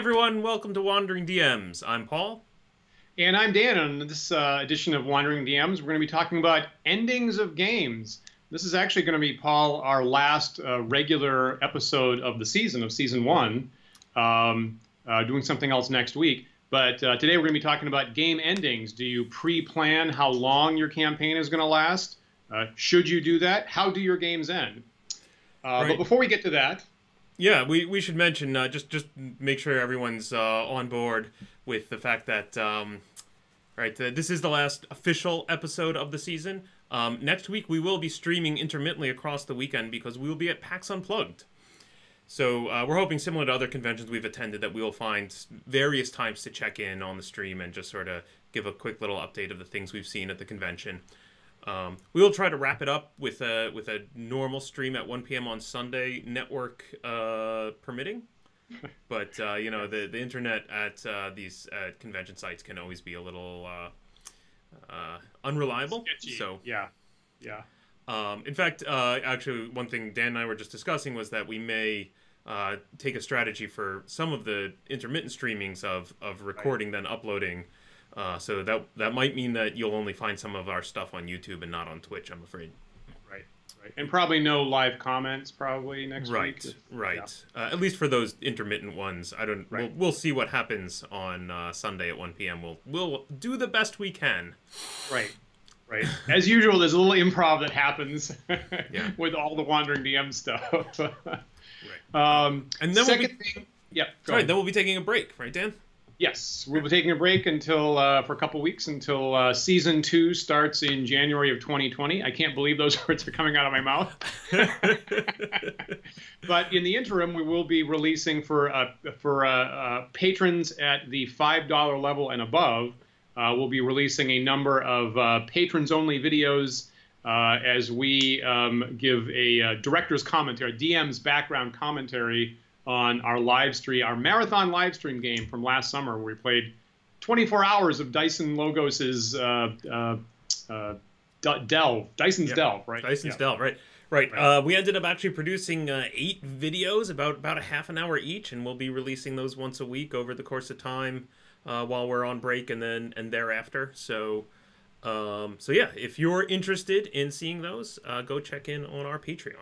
everyone, welcome to Wandering DMs. I'm Paul. And I'm Dan. On this edition of Wandering DMs, we're going to be talking about endings of games. This is actually going to be, Paul, our last regular episode of the season, of season one. Doing something else next week. But today we're going to be talking about game endings. Do you pre-plan how long your campaign is going to last? Should you do that? How do your games end? Right. But before we get to that... Yeah, we should mention, just make sure everyone's on board with the fact that, this is the last official episode of the season. Next week we will be streaming intermittently across the weekend because we will be at PAX Unplugged. So we're hoping, similar to other conventions we've attended, that we will find various times to check in on the stream and just sort of give a quick little update of the things we've seen at the convention. We will try to wrap it up with a normal stream at 1 p.m. on Sunday, network permitting. But you know, the internet at these convention sites can always be a little unreliable. Sketchy. So yeah. In fact, actually, one thing Dan and I were just discussing was that we may take a strategy for some of the intermittent streamings of recording, then uploading. So that might mean that you'll only find some of our stuff on YouTube and not on Twitch, I'm afraid. Right. And probably no live comments probably next week. Right. Yeah. At least for those intermittent ones. I don't. Right. We'll see what happens on Sunday at 1 p.m. We'll do the best we can. Right. As usual, there's a little improv that happens yeah. with all the Wandering DM stuff. Right. And then second thing. Yeah. Then we'll be taking a break, right, Dan? Yes, we'll be taking a break until for a couple weeks until season 2 starts in January of 2020. I can't believe those words are coming out of my mouth. But in the interim, we will be releasing for patrons at the $5 level and above. We'll be releasing a number of patrons-only videos as we give a director's commentary, DM's background commentary on our live stream, our marathon live stream game from last summer, where we played 24 hours of Dyson Logos's Delve, Dyson's Delve, right? Dyson's Delve, right. We ended up actually producing 8 videos, about a half an hour each, and we'll be releasing those once a week over the course of time while we're on break and thereafter. So yeah, if you're interested in seeing those, go check in on our Patreon.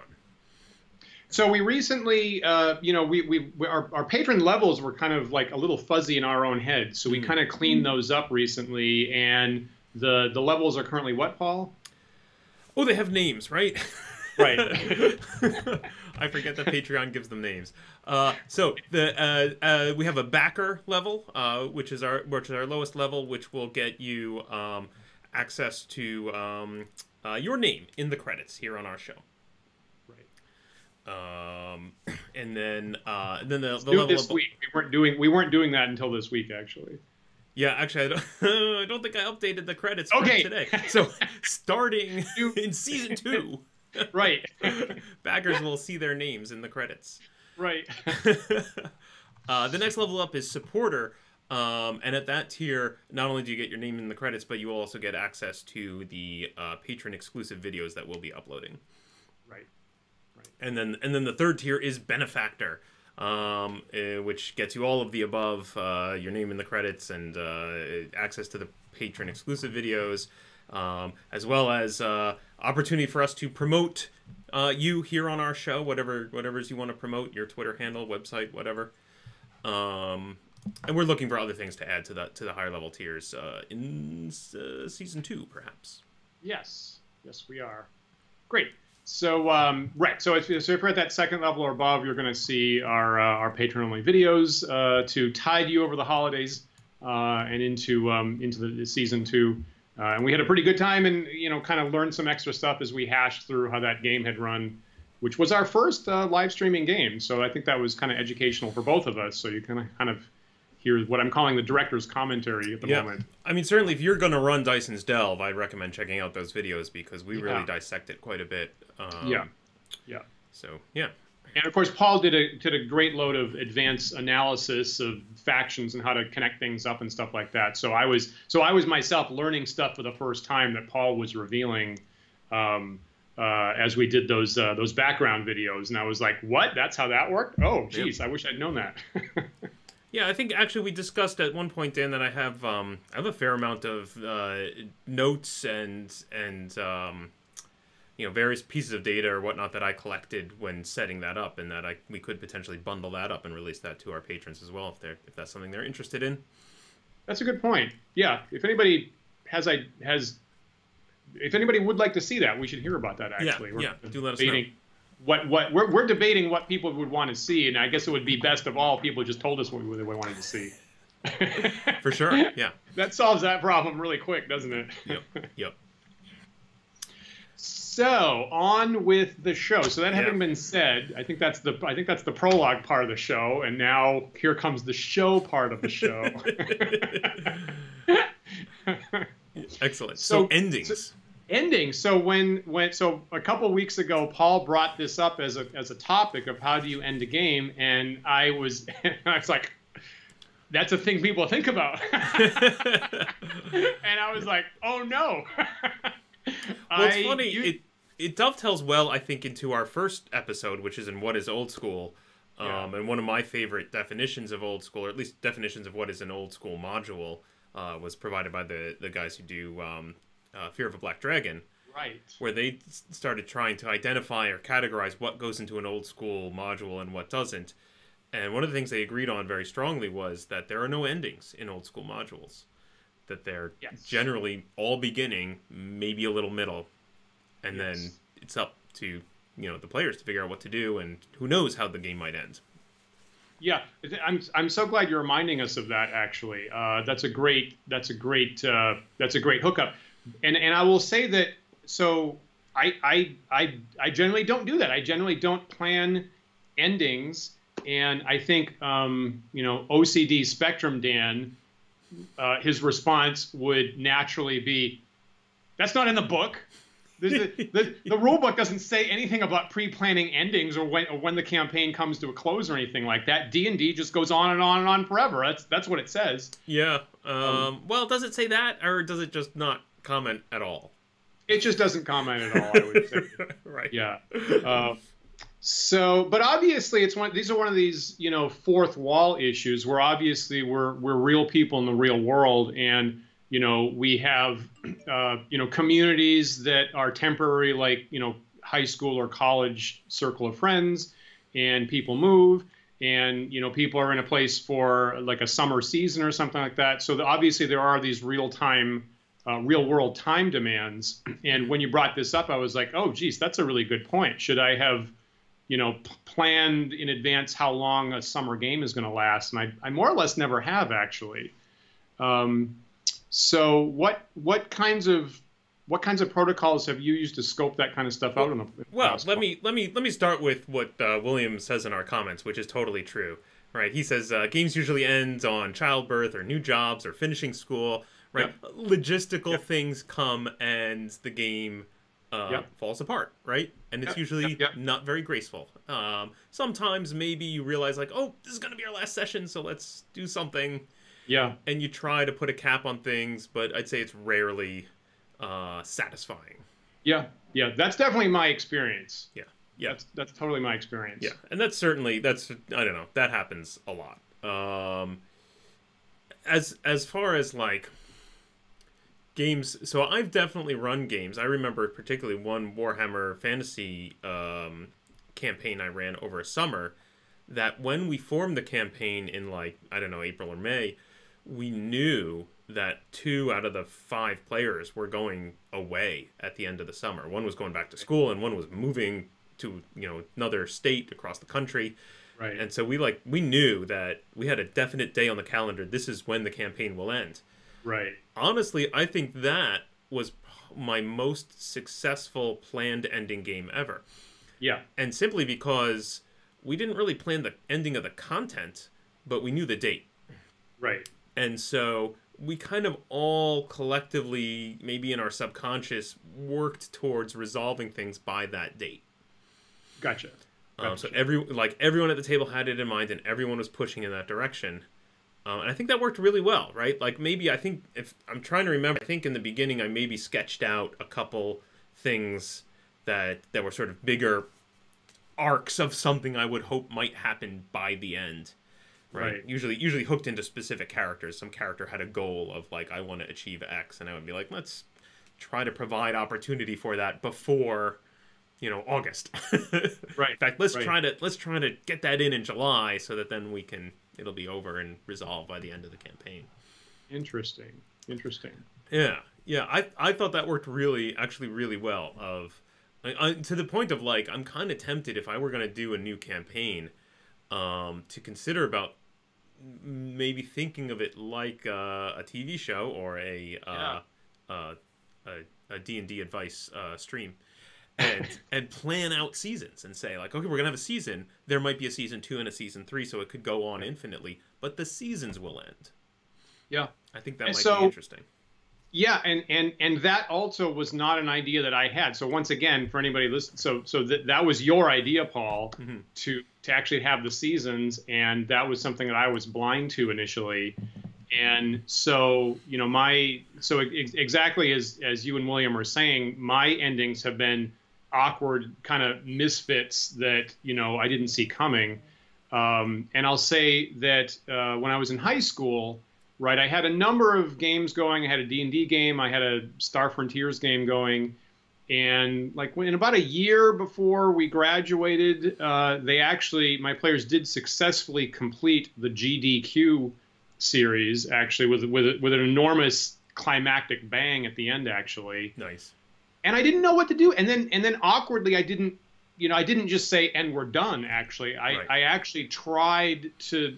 So we recently, our patron levels were kind of like a little fuzzy in our own head. So we kind of cleaned those up recently, and the levels are currently what, Paul? Oh, they have names, right? Right. I forget that Patreon gives them names. So we have a backer level, which is our lowest level, which will get you access to your name in the credits here on our show. And then the level this week we weren't doing that until this week, actually. Yeah, actually, I don't think I updated the credits for today. So starting in season 2, right, backers will see their names in the credits. Right. The next level up is supporter, and at that tier, not only do you get your name in the credits, but you will also get access to the patron exclusive videos that we'll be uploading. Right. And then the third tier is benefactor, which gets you all of the above, your name in the credits and access to the patron exclusive videos, as well as opportunity for us to promote you here on our show, whatever's you want to promote, your Twitter handle, website, whatever. And we're looking for other things to add to the higher level tiers in season 2, perhaps. Yes, we are. Great. So so if you're at that second level or above, you're going to see our patron-only videos to tide you over the holidays and into the season 2. And we had a pretty good time, and kind of learned some extra stuff as we hashed through how that game had run, which was our first live streaming game. So I think that was kind of educational for both of us. So you can kind of hear what I'm calling the director's commentary at the moment. I mean, certainly if you're going to run Dyson's Delve, I'd recommend checking out those videos because we really dissect it quite a bit. So, yeah. And, of course, Paul did a great load of advanced analysis of factions and how to connect things up and stuff like that. So I was myself learning stuff for the first time that Paul was revealing as we did those background videos. And I was like, what? That's how that worked? Oh, geez, I wish I'd known that. Yeah, I think actually we discussed at one point, Dan, that I have a fair amount of notes and various pieces of data or whatnot that I collected when setting that up, and that we could potentially bundle that up and release that to our patrons as well if that's something they're interested in. That's a good point. Yeah, if anybody if anybody would like to see that, we should hear about that. Actually, do let us know. We're debating what people would want to see, and I guess it would be best of all people just told us what they wanted to see. For sure, yeah. That solves that problem really quick, doesn't it? Yep. So on with the show. So that having been said, I think that's the prologue part of the show, and now here comes the show part of the show. Excellent. So endings. Ending. So so a couple weeks ago, Paul brought this up as a topic of how do you end a game, and I was like, that's a thing people think about, and I was like, oh no. Well, it's funny. It dovetails well, I think, into our first episode, which is in What is Old School, and one of my favorite definitions of old school, or at least definitions of what is an old school module, was provided by the guys who do Fear of a Black Dragon, right? Where they started trying to identify or categorize what goes into an old school module and what doesn't. And one of the things they agreed on very strongly was that there are no endings in old school modules. That they're generally all beginning, maybe a little middle, and then it's up to the players to figure out what to do, and who knows how the game might end. Yeah, I'm so glad you're reminding us of that. Actually, that's a great hookup, and I will say that. So I generally don't do that. I generally don't plan endings, and I think OCD Spectrum Dan. His response would naturally be, "That's not in the book. The rule book doesn't say anything about pre-planning endings or when the campaign comes to a close or anything like that. D&D just goes on and on and on forever. That's what it says." Yeah. Well, does it say that, or does it just not comment at all? It just doesn't comment at all, I would say. Right. Yeah. But obviously these are one of these, fourth wall issues where obviously we're real people in the real world, and, we have, communities that are temporary, like, high school or college circle of friends, and people move, and, people are in a place for like a summer season or something like that. So obviously there are these real world time demands. And when you brought this up, I was like, oh, geez, that's a really good point. Should I have planned in advance how long a summer game is going to last? And I more or less never have, actually. So what kinds of protocols have you used to scope that kind of stuff out? Well, let me start with what William says in our comments, which is totally true. Right? He says games usually end on childbirth or new jobs or finishing school. Right? Yep. Logistical things come and the game falls apart, right? And it's usually not very graceful. Sometimes maybe you realize, like, oh, this is going to be our last session, so let's do something. Yeah. And you try to put a cap on things, but I'd say it's rarely satisfying. Yeah. Yeah. That's definitely my experience. Yeah. Yeah. That's totally my experience. Yeah. And I don't know, that happens a lot. As far as, like, games, so I've definitely run games. I remember particularly one Warhammer Fantasy campaign I ran over a summer, that when we formed the campaign in, like, I don't know, April or May, we knew that 2 out of the 5 players were going away at the end of the summer. One was going back to school, and one was moving to another state across the country. Right. And so we knew that we had a definite day on the calendar. This is when the campaign will end. Right. Honestly, I think that was my most successful planned ending game ever. Yeah. And simply because we didn't really plan the ending of the content, but we knew the date. Right. And so we kind of all collectively, maybe in our subconscious, worked towards resolving things by that date. Gotcha. So everyone at the table had it in mind, and everyone was pushing in that direction. And I think that worked really well, right? Like, maybe, I think, if I'm trying to remember, I think in the beginning I maybe sketched out a couple things that were sort of bigger arcs of something I would hope might happen by the end. right? Usually hooked into specific characters. Some character had a goal of like, I want to achieve X, and I would be like, let's try to provide opportunity for that before, August. Right. In fact, let's try to get that in July so that then it'll be over and resolved by the end of the campaign. Interesting. Yeah. I thought that worked actually really well. To the point of like, I'm kind of tempted if I were going to do a new campaign, to consider about maybe thinking of it like a TV show or a D&D advice stream, and plan out seasons and say like, okay, we're gonna have a season. There might be a season 2 and a season 3, so it could go on infinitely, but the seasons will end. Yeah, I think that might be interesting. Yeah, and that also was not an idea that I had. So once again, for anybody listening, so that was your idea, Paul, to actually have the seasons, and that was something that I was blind to initially. And so, exactly as you and William are saying, my endings have been awkward kind of misfits that, I didn't see coming. And I'll say that when I was in high school, right, I had a number of games going. I had a D&D game. I had a Star Frontiers game going. And like in about a year before we graduated, my players did successfully complete the GDQ series, actually, with an enormous climactic bang at the end, actually. Nice. And I didn't know what to do. And then awkwardly, I didn't just say, and we're done, actually. I actually tried to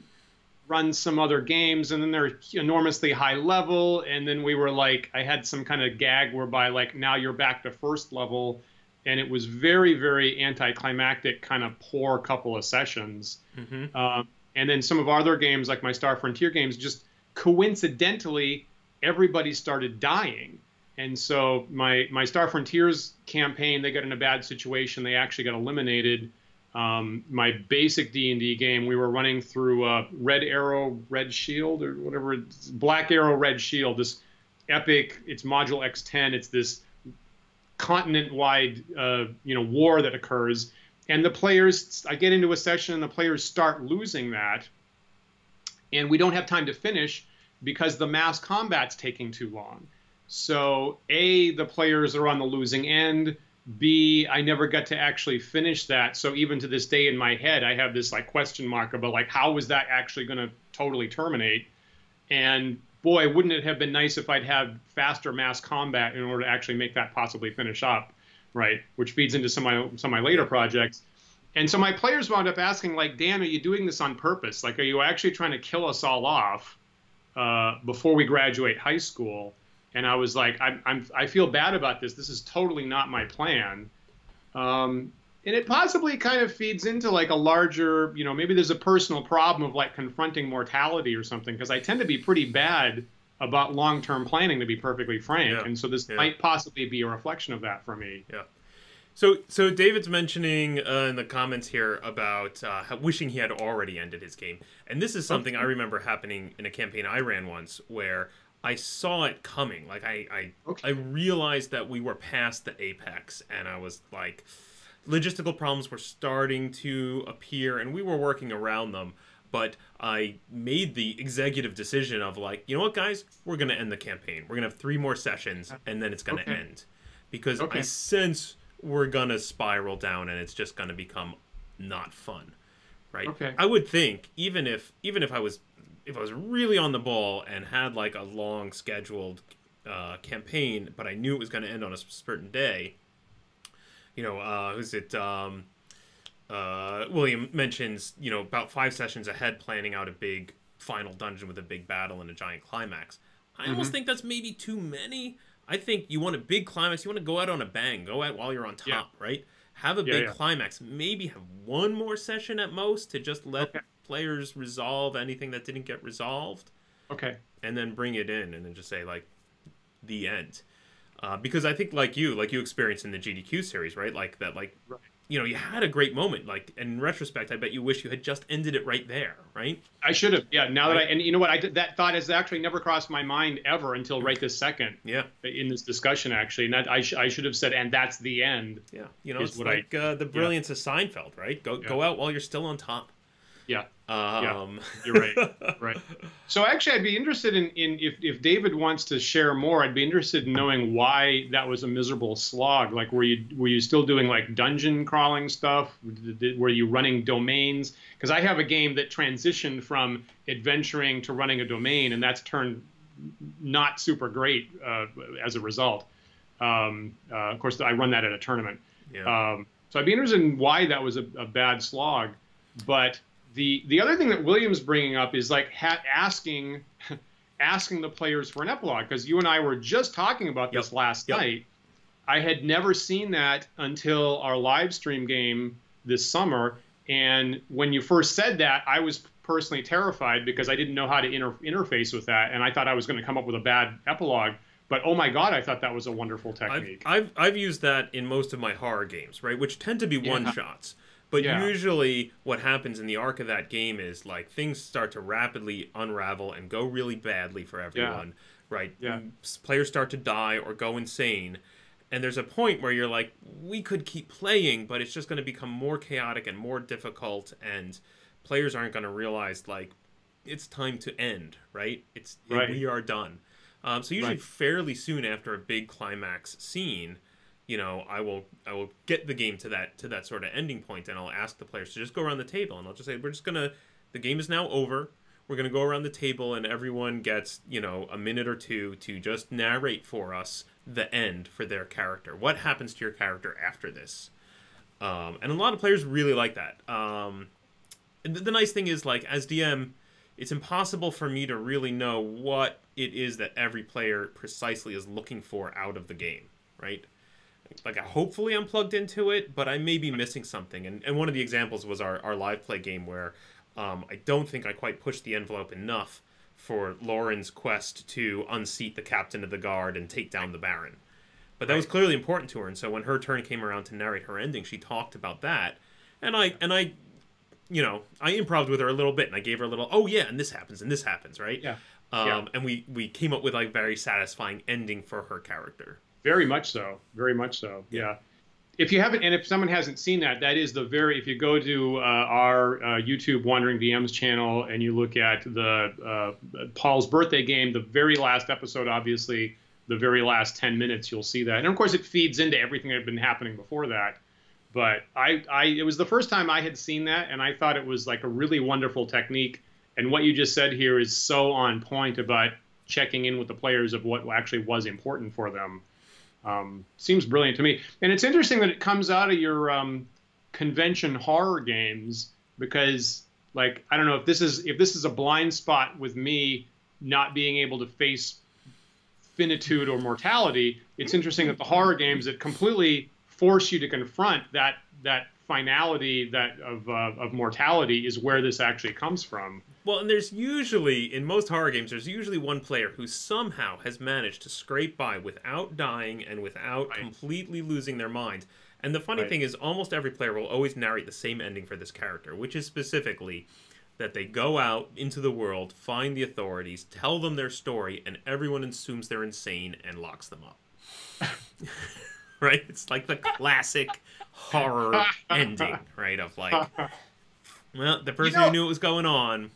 run some other games, and then they're enormously high level, and then we were like, I had some kind of gag whereby like, now you're back to first level, and it was very, very anticlimactic, kind of poor couple of sessions. And then some of our other games, like my Star Frontier games, just coincidentally, everybody started dying. And so my Star Frontiers campaign, they got in a bad situation. They actually got eliminated. My basic D&D game, we were running through Red Arrow, Red Shield, or whatever, Black Arrow, Red Shield, this epic, it's Module X10, it's this continent-wide, war that occurs. And the players, I get into a session and the players start losing that. And we don't have time to finish because the mass combat's taking too long. So A, the players are on the losing end. B, I never got to actually finish that. So even to this day in my head, I have this like question mark about like, how was that actually going to totally terminate? And boy, wouldn't it have been nice if I'd had faster mass combat in order to actually make that possibly finish up, right? Which feeds into some of my later projects. And so my players wound up asking like, Dan, are you doing this on purpose? Like, are you actually trying to kill us all off before we graduate high school? And I was like, I feel bad about this. This is totally not my plan. And it possibly kind of feeds into like a larger, maybe there's a personal problem of like confronting mortality or something, because I tend to be pretty bad about long-term planning, to be perfectly frank. Yeah. And so this might possibly be a reflection of that for me. Yeah. So David's mentioning in the comments here about wishing he had already ended his game. And this is something I remember happening in a campaign I ran once where I saw it coming. Like I realized that we were past the apex, and I was like, logistical problems were starting to appear, and we were working around them. But I made the executive decision of like, you know what, guys, we're going to end the campaign. We're going to have 3 more sessions, and then it's going to end, because I sense we're going to spiral down, and it's just going to become not fun, right? I would think even if I was really on the ball and had like a long scheduled campaign, but I knew it was going to end on a certain day, William mentions, about 5 sessions ahead, planning out a big final dungeon with a big battle and a giant climax. I almost think that's maybe too many. I think you want a big climax. You want to go out on a bang. Go out while you're on top, right? Have a big climax. Maybe have 1 more session at most to just let players resolve anything that didn't get resolved. And then bring it in and then just say, like, the end. Because I think, like you experienced in the GDQ series, right? Like that, like, you had a great moment. Like, in retrospect, I bet you wish you had just ended it right there, right? I should have. Yeah. Now that and you know what, that thought has actually never crossed my mind ever until right this second. Yeah. In this discussion, actually, and that I should have said, and that's the end. Yeah. It's like the brilliance of Seinfeld, right? Go out while you're still on top. Yeah. Yeah, you're right. Right. So actually, I'd be interested in if David wants to share more. I'd be interested in knowing why that was a miserable slog. Like, were you still doing like dungeon crawling stuff? Were you running domains? Because I have a game that transitioned from adventuring to running a domain, and that's turned not super great as a result. Of course, I run that at a tournament. Yeah. So I'd be interested in why that was a bad slog, but. The other thing that William's bringing up is like asking the players for an epilogue, because you and I were just talking about this last night. I had never seen that until our live stream game this summer, and when you first said that, I was personally terrified because I didn't know how to interface with that, and I thought I was going to come up with a bad epilogue. But oh my God, I thought that was a wonderful technique. I've used that in most of my horror games, right, which tend to be one-shots. But usually what happens in the arc of that game is like things start to rapidly unravel and go really badly for everyone, right? Yeah. Players start to die or go insane. And there's a point where you're like, we could keep playing, but it's just going to become more chaotic and more difficult, and players aren't going to realize like it's time to end, right? We are done. So usually fairly soon after a big climax scene, you know, I will get the game to that sort of ending point, and I'll ask the players to just go around the table, and I'll just say, the game is now over. We're gonna go around the table, and everyone gets, you know, a minute or two to just narrate for us the end for their character. What happens to your character after this? And a lot of players really like that. And the nice thing is, like, as DM, it's impossible for me to really know what it is that every player precisely is looking for out of the game, right? Like, hopefully I'm plugged into it, but I may be missing something. And one of the examples was our live play game where I don't think I quite pushed the envelope enough for Lauren's quest to unseat the captain of the guard and take down the Baron. But that was clearly important to her, and so when her turn came around to narrate her ending, she talked about that. And I you know, I improvised with her a little bit, and I gave her a little, oh yeah, and this happens, right? Yeah. And we came up with like very satisfying ending for her character. Very much so. Very much so. Yeah. If you haven't, and if someone hasn't seen that, that is if you go to our YouTube Wandering DMs channel and you look at the Paul's birthday game, the very last episode, obviously, the very last 10 minutes, you'll see that. And of course, it feeds into everything that had been happening before that. But it was the first time I had seen that, and I thought it was like a really wonderful technique. And what you just said here is so on point about checking in with the players of what actually was important for them. Seems brilliant to me. And it's interesting that it comes out of your convention horror games, because, like, I don't know if this is a blind spot with me not being able to face finitude or mortality. It's interesting that the horror games that completely force you to confront that finality of mortality is where this actually comes from. Well, and there's usually, in most horror games, there's usually one player who somehow has managed to scrape by without dying and without completely losing their mind. And the funny thing is, almost every player will always narrate the same ending for this character, which is specifically that they go out into the world, find the authorities, tell them their story, and everyone assumes they're insane and locks them up. Right? It's like the classic horror ending, right? Of like, well, the person who knew what was going on.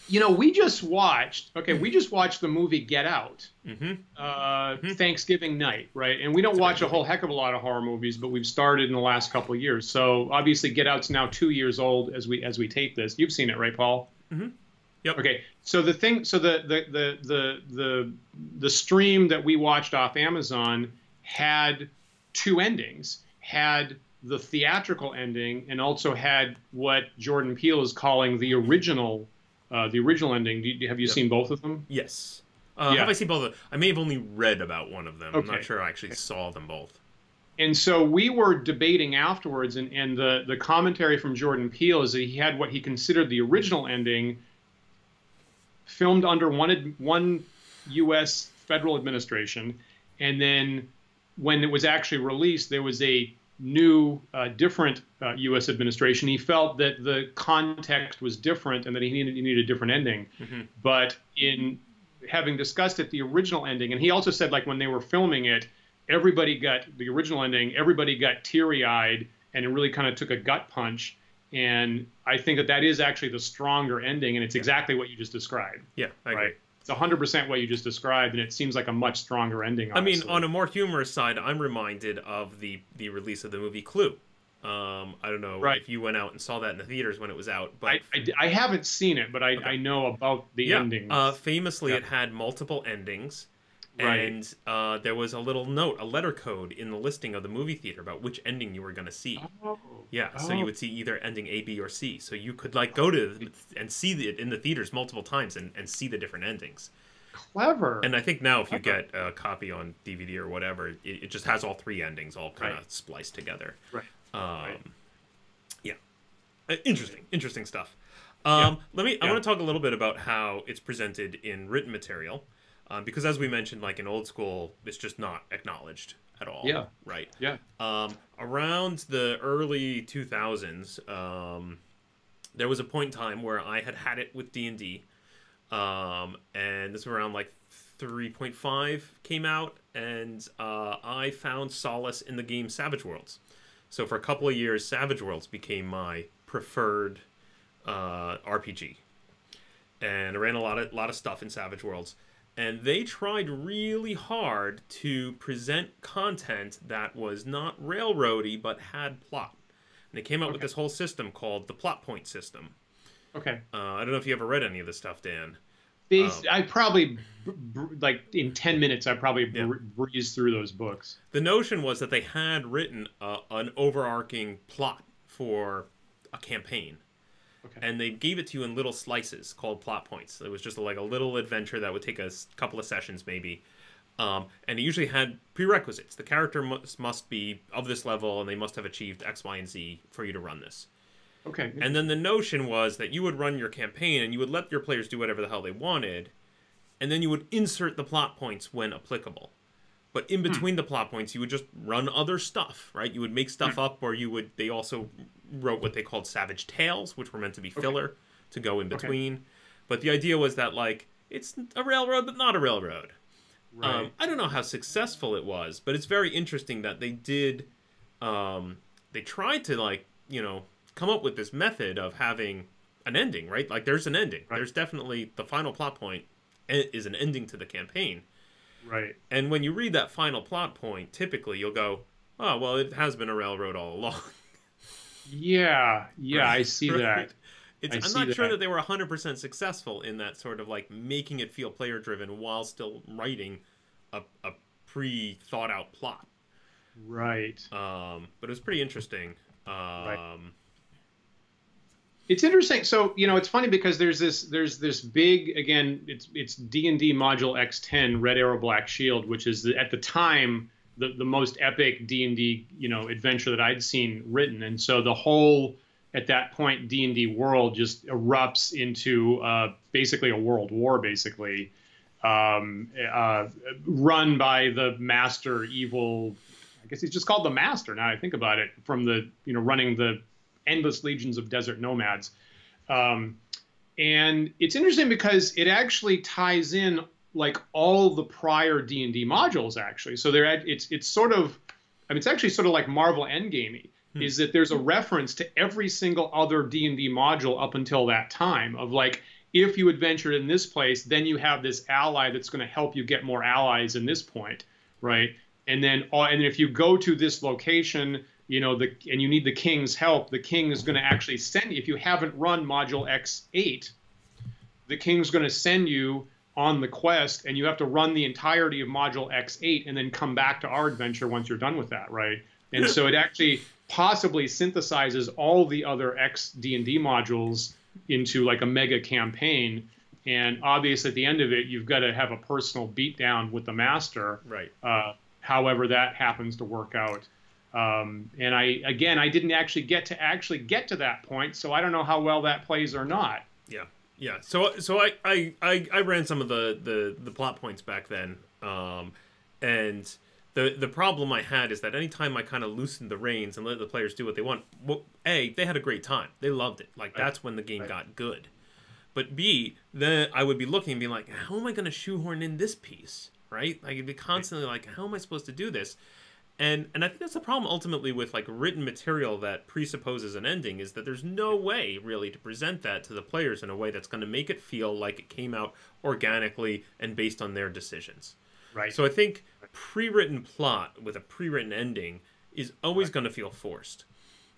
You know, we just watched the movie Get Out, Thanksgiving night, right? And we don't watch a whole heck of a lot of horror movies, but we've started in the last couple of years. So obviously Get Out's now 2 years old as we tape this. You've seen it, right, Paul? Mm-hmm. Yep. Okay. So the stream that we watched off Amazon had two endings. Had the theatrical ending and also had what Jordan Peele is calling the original ending. Have you seen both of them? Yes. Have I seen both of them? I may have only read about one of them. Okay. I'm not sure I actually saw them both. And so we were debating afterwards, and the commentary from Jordan Peele is that he had what he considered the original ending filmed under one U.S. federal administration, and then when it was actually released, there was a new, different U.S. administration. He felt that the context was different and that he needed a different ending. Mm-hmm. But in having discussed it, the original ending, and he also said, like, when they were filming it, everybody got teary-eyed, and it really kind of took a gut punch. And I think that that is actually the stronger ending, and it's exactly what you just described. Yeah, I agree. It's 100% what you just described, and it seems like a much stronger ending, honestly. I mean, on a more humorous side, I'm reminded of the release of the movie Clue. I don't know if you went out and saw that in the theaters when it was out, but I haven't seen it, but I know about the endings. Famously, it had multiple endings, and there was a little note, a letter code in the listing of the movie theater about which ending you were going to see. So you would see either ending A, B, or C. So you could like go to and see it in the theaters multiple times and see the different endings. Clever. And I think now if you get a copy on DVD or whatever, it just has all three endings all kind of spliced together. Yeah. Interesting stuff. I want to talk a little bit about how it's presented in written material, because as we mentioned, like in old school, it's just not acknowledged at all. Right. Around the early 2000s, there was a point in time where I had it with D&D, and this was around like 3.5 came out, and I found solace in the game Savage Worlds. So for a couple of years, Savage Worlds became my preferred RPG, and I ran a lot of stuff in Savage Worlds. And they tried really hard to present content that was not railroady but had plot. And they came out with this whole system called the plot point system. I don't know if you ever read any of this stuff, Dan. I probably, like in 10 minutes, I probably breezed through those books. The notion was that they had written an overarching plot for a campaign. And they gave it to you in little slices called plot points. It was just like a little adventure that would take a couple of sessions maybe. And it usually had prerequisites. The character must be of this level, and they must have achieved X, Y, and Z for you to run this. And then the notion was that you would run your campaign, and you would let your players do whatever the hell they wanted, and then you would insert the plot points when applicable. But in between the plot points, you would just run other stuff, right? You would make stuff up, or they also wrote what they called Savage Tales, which were meant to be filler to go in between. But the idea was that, like, it's a railroad, but not a railroad. I don't know how successful it was, but it's very interesting that they did, they tried to, like, come up with this method of having an ending, right? Like, there's an ending. There's definitely, the final plot point is an ending to the campaign. And when you read that final plot point, typically you'll go, oh, well, it has been a railroad all along. I see that. I'm not sure that they were 100% successful in that sort of like making it feel player driven while still writing a pre-thought out plot. But it was pretty interesting. It's interesting. So, it's funny because there's this big, again, it's D&D module X10, Red Arrow Black Shield, which is at the time the most epic D&D, adventure that I'd seen written. And so the whole, at that point, D&D world just erupts into basically a world war, basically, run by the master evil. I guess he's just called the Master now I think about it, from the, running the endless legions of desert nomads. And it's interesting because it actually ties in like all the prior D&D modules, actually. So it's sort of, it's actually sort of like Marvel Endgame-y, is that there's a reference to every single other D&D module up until that time of like, if you adventured in this place, then you have this ally that's going to help you get more allies in this point, right? And then if you go to this location, and you need the king's help, the king is going to actually send you, if you haven't run module X8, the king's going to send you on the quest, and you have to run the entirety of module X8 and then come back to our adventure once you're done with that, right? And so it actually possibly synthesizes all the other D&D modules into like a mega campaign. And obviously at the end of it, you've got to have a personal beatdown with the master, however that happens to work out. And I didn't actually get to that point, so I don't know how well that plays or not. Yeah. So I ran some of the plot points back then, and the problem I had is that anytime I kind of loosened the reins and let the players do what they want, well, A, they had a great time, they loved it, like that's when the game got good. But B, then I would be looking and being like, how am I going to shoehorn in this piece, right? Like it'd be constantly like, how am I supposed to do this? And I think that's the problem ultimately with like written material that presupposes an ending, is that there's no way really to present that to the players in a way that's going to make it feel like it came out organically and based on their decisions. Right. So I think pre-written plot with a pre-written ending is always going to feel forced.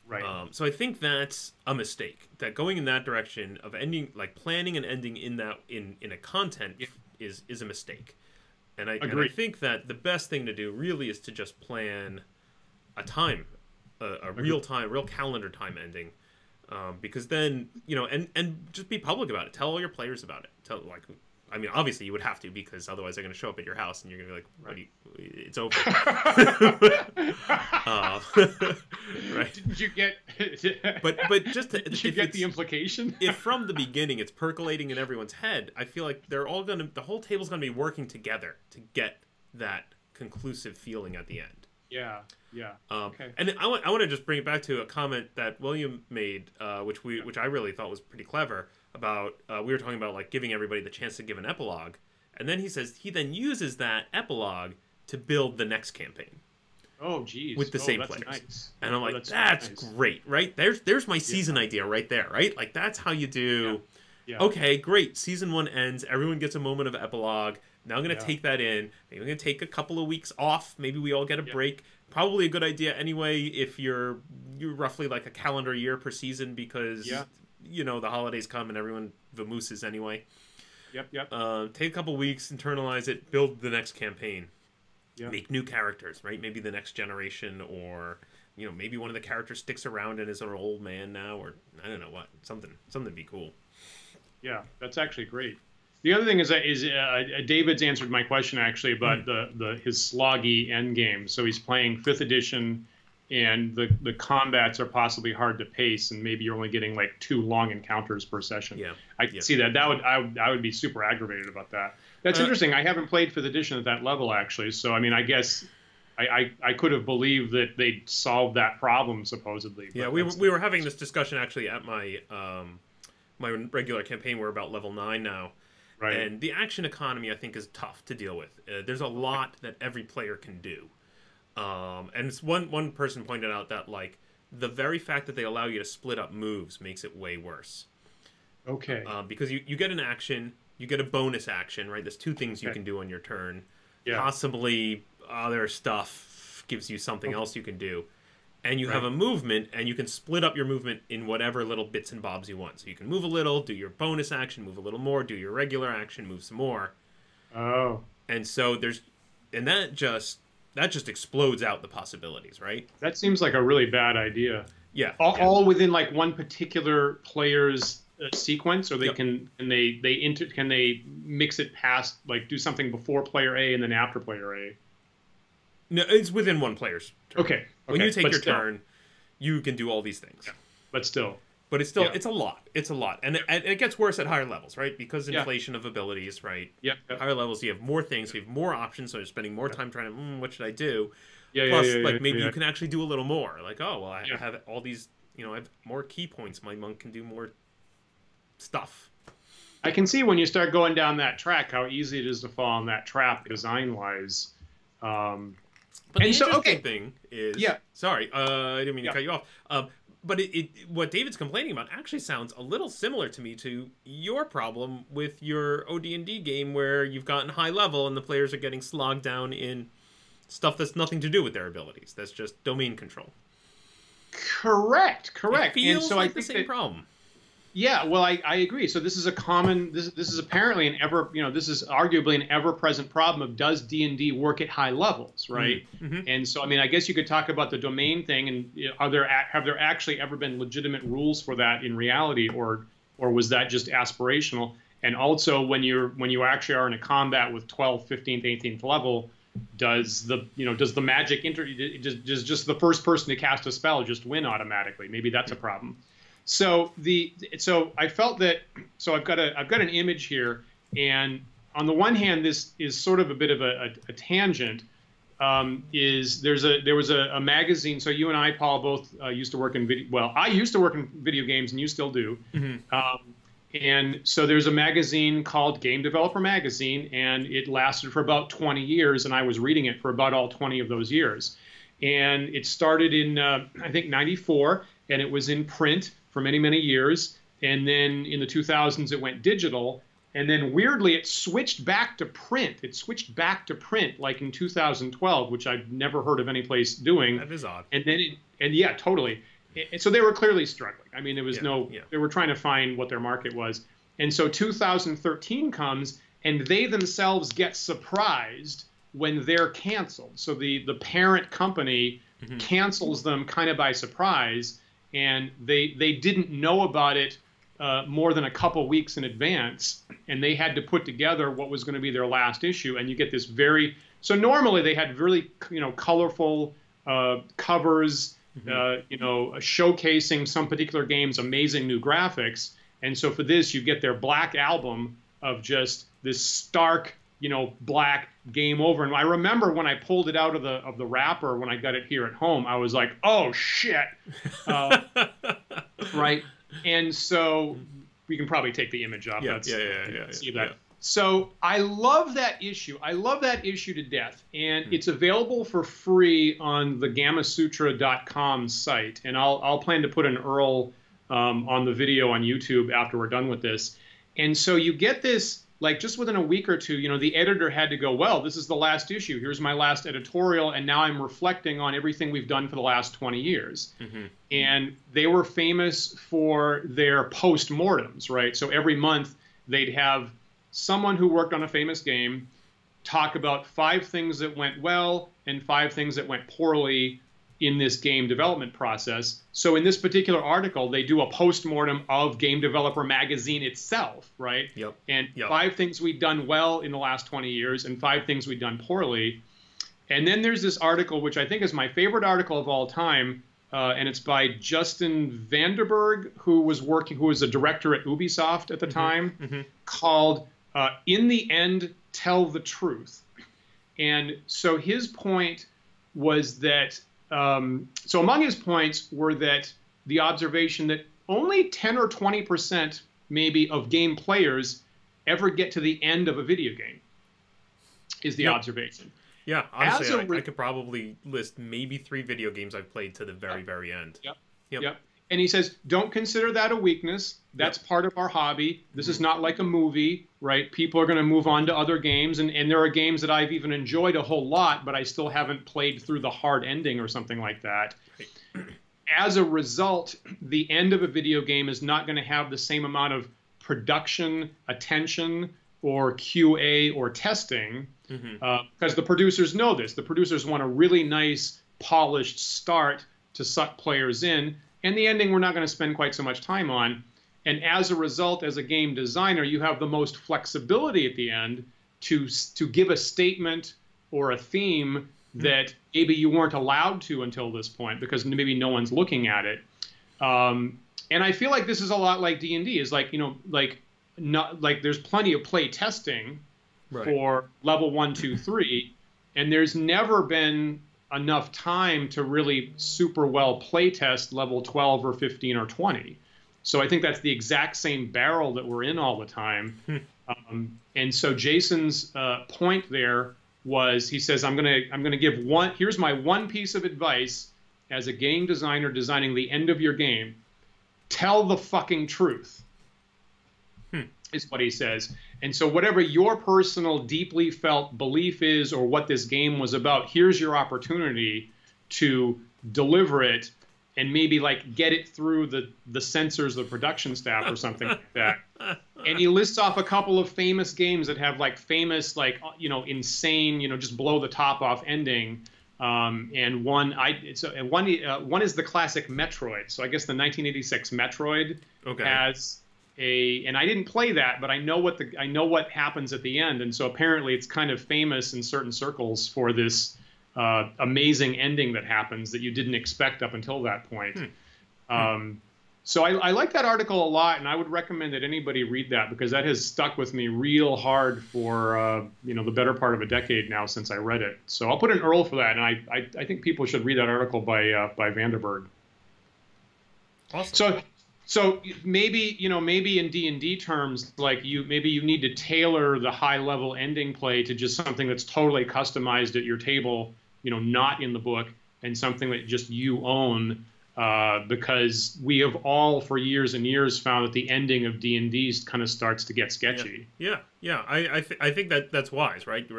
Right. So I think that's a mistake. That going in that direction of ending, like planning an ending in that in a content is a mistake. And I think that the best thing to do really is to just plan a time, a real calendar time ending, because then and just be public about it. Tell all your players about it. I mean, obviously you would have to, because otherwise they're going to show up at your house and you're going to be like, right. It's over. Right? Did you get? But just did you get the implication? If from the beginning it's percolating in everyone's head, I feel like the whole table's going to be working together to get that conclusive feeling at the end. Yeah. Yeah. Okay. And I want to just bring it back to a comment that William made, which I really thought was pretty clever. About we were talking about like giving everybody the chance to give an epilogue, and then he says he then uses that epilogue to build the next campaign. Oh, geez. With the same that's players. Nice. And I'm like, that's nice. Great, right? There's my season idea right there, right? Like that's how you do. Yeah. Okay, great. Season 1 ends. Everyone gets a moment of epilogue. Now I'm gonna take that in. Maybe I'm gonna take a couple of weeks off. Maybe we all get a break. Probably a good idea anyway if you're roughly like a calendar year per season, because the holidays come and everyone vamooses anyway. Yep. Take a couple weeks, internalize it, build the next campaign. Yeah. Make new characters, right? Maybe the next generation, or maybe one of the characters sticks around and is an old man now, or I don't know what. Something to be cool. Yeah, that's actually great. The other thing is David's answered my question actually about his sloggy end game. So he's playing 5th edition, and the combats are possibly hard to pace, and maybe you're only getting like 2 long encounters per session. Yeah, I can see that. I would be super aggravated about that. That's interesting. I haven't played 5th edition at that level actually. So I mean, I guess I could have believed that they'd solved that problem supposedly. Yeah, we were having this discussion actually at my my regular campaign. We're about level 9 now. Right. And the action economy, I think, is tough to deal with. There's a lot that every player can do. And it's one person pointed out that, like, the very fact that they allow you to split up moves makes it way worse. Okay. Because you get an action, you get a bonus action, right? There's 2 things you can do on your turn. Yeah. Possibly other stuff gives you something else you can do. And you have a movement, and you can split up your movement in whatever little bits and bobs you want. So you can move a little, do your bonus action, move a little more, do your regular action, move some more. Oh. And so that just explodes out the possibilities, right? That seems like a really bad idea. Yeah. All within like one particular player's sequence, or can they mix it past, like do something before player A and then after player A? No, it's within one player's turn. Okay. When you take your turn, you can do all these things. Yeah. But it's a lot. It's a lot. And it gets worse at higher levels, right? Because inflation of abilities, right? Yep. Higher levels, you have more things, you have more options, so you're spending more time trying to, what should I do? Plus, maybe you can actually do a little more. Like, oh, well, I have all these, I have more key points. My monk can do more stuff. I can see when you start going down that track how easy it is to fall in that trap design-wise. But the interesting thing is, sorry, I didn't mean to cut you off. But what David's complaining about actually sounds a little similar to me to your problem with your OD&D game, where you've gotten high level and the players are getting slogged down in stuff that's nothing to do with their abilities. That's just domain control. Correct. It feels like the same problem. Yeah, well, I agree. So this is this is apparently this is arguably an ever-present problem of, does D&D work at high levels, right? Mm-hmm. And so, I mean, I guess you could talk about the domain thing, and have there actually ever been legitimate rules for that in reality, or was that just aspirational? And also, when you actually are in a combat with 12th, 15th, 18th level, does the magic does just the first person to cast a spell just win automatically? Maybe that's a problem. So I felt that, so I've got an image here, and on the one hand, this is sort of a bit of a tangent. There was a magazine. So you and I, Paul, both used to work in video. Well, I used to work in video games, and you still do. Mm-hmm. And so there's a magazine called Game Developer Magazine, and it lasted for about 20 years, and I was reading it for about all 20 of those years. and it started in I think '94, and it was in print for many, many years. And then in the 2000s, it went digital. And then weirdly, it switched back to print. It switched back to print like in 2012, which I've never heard of any place doing. That is odd. And then, yeah, totally. And so they were clearly struggling. I mean, there was they were trying to find what their market was. And so 2013 comes, and they themselves get surprised when they're canceled. So the parent company cancels them kind of by surprise, and they didn't know about it more than a couple weeks in advance, and they had to put together what was going to be their last issue. And you get this so normally they had really colorful covers, showcasing some particular game's amazing new graphics. And so for this, you get their black album of just this stark, black game over. And I remember when I pulled it out of the wrapper when I got it here at home, I was like, oh shit, right? And so we can probably take the image off. See that. So I love that issue. I love that issue to death. And it's available for free on the gamasutra.com site. And I'll plan to put an URL on the video on YouTube after we're done with this. And so you get this, like, just within a week or two, the editor had to go, well, this is the last issue. Here's my last editorial, and now I'm reflecting on everything we've done for the last 20 years. And they were famous for their post-mortems, right? So every month they'd have someone who worked on a famous game talk about 5 things that went well and 5 things that went poorly in this game development process. So in this particular article, they do a post-mortem of Game Developer Magazine itself, right? And 5 things we've done well in the last 20 years and 5 things we've done poorly. And then there's this article, which I think is my favorite article of all time, and it's by Justin Vanderberg, who was a director at Ubisoft at the time, called In the End, Tell the Truth. And so his point was that so among his points were that the observation that only 10 or 20% maybe of game players ever get to the end of a video game is the observation. Yeah, honestly, I could probably list maybe 3 video games I've played to the very, very end. Yep. And he says, don't consider that a weakness. That's part of our hobby. This is not like a movie, right? People are going to move on to other games. And there are games that I've even enjoyed a whole lot, but I still haven't played through the hard ending or something like that. As a result, the end of a video game is not going to have the same amount of production, attention, or QA or testing, because the producers know this. The producers want a really nice, polished start to suck players in. And the ending we're not going to spend quite so much time on. And as a result, as a game designer, you have the most flexibility at the end to give a statement or a theme that maybe you weren't allowed to until this point because maybe no one's looking at it. And I feel like this is a lot like D&D. Is like, there's plenty of play testing for level 1, 2, 3, and there's never been enough time to really super well play test level 12 or 15 or 20. So I think that's the exact same barrel that we're in all the time. And so Jason's point there was, he says, I'm gonna give here's my one piece of advice as a game designer designing the end of your game. Tell the fucking truth, is what he says. And so whatever your personal deeply felt belief is or what this game was about, here's your opportunity to deliver it and maybe like get it through the censors, the production staff or something like that. And he lists off a couple of famous games that have like famous, like, insane, just blow the top off ending. And one is the classic Metroid. So I guess the 1986 Metroid has and I didn't play that, but I know what happens at the end, and so apparently it's kind of famous in certain circles for this amazing ending that happens that you didn't expect up until that point. So I like that article a lot, and I would recommend that anybody read that because that has stuck with me real hard for the better part of a decade now since I read it. So I'll put an URL for that, and I think people should read that article by Vanderberg. Awesome. So maybe in D&D terms, like maybe you need to tailor the high level ending play to just something that's totally customized at your table, not in the book. and something that just you own. Because we have all, for years and years, found that the ending of D&D kind of starts to get sketchy. Yeah. I think that's wise, right?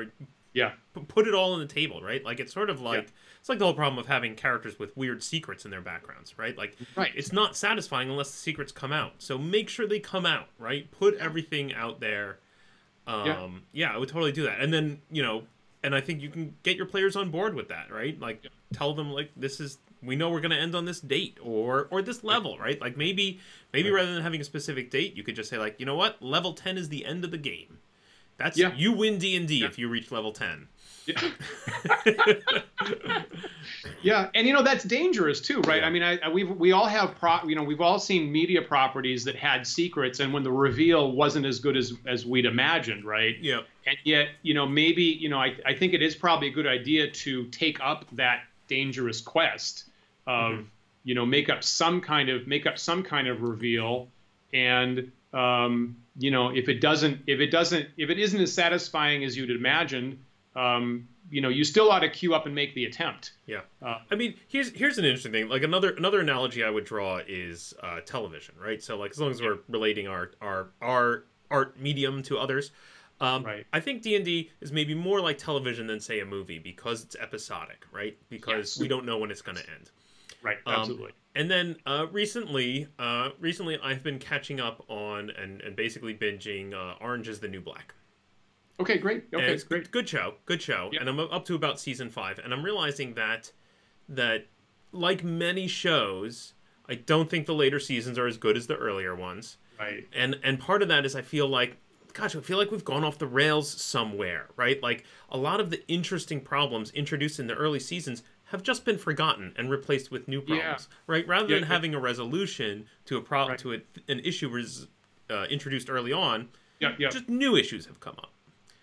Yeah. Put it all on the table, right? Like it's sort of like it's like the whole problem of having characters with weird secrets in their backgrounds, right? Like it's not satisfying unless the secrets come out. So make sure they come out, right? Put everything out there. I would totally do that. And then, and I think you can get your players on board with that, right? Like tell them like we know we're going to end on this date or this level, right? Like maybe rather than having a specific date, you could just say like, you know what? Level 10 is the end of the game. You win D&D if you reach level 10. Yeah, and that's dangerous too, right? I mean, we all have we've all seen media properties that had secrets, and when the reveal wasn't as good as we'd imagined, right? Yeah. And yet, maybe I think it is probably a good idea to take up that dangerous quest of make up some kind of reveal, and if it isn't as satisfying as you'd imagined, you still ought to queue up and make the attempt. Yeah. I mean, here's an interesting thing. Like another analogy I would draw is television, right? So like as long as we're relating our art medium to others, I think D&D is maybe more like television than say a movie because it's episodic, right? Because we don't know when it's going to end. Right. Absolutely. And then recently I've been catching up on and basically binging Orange is the New Black. Okay, great. Okay, it's great. Good show. Yeah. And I'm up to about season 5, and I'm realizing that like many shows, I don't think the later seasons are as good as the earlier ones. Right. And part of that is I feel like we've gone off the rails somewhere, right? Like a lot of the interesting problems introduced in the early seasons have just been forgotten and replaced with new problems, right? Rather than having a resolution to a problem to an issue introduced early on, just new issues have come up.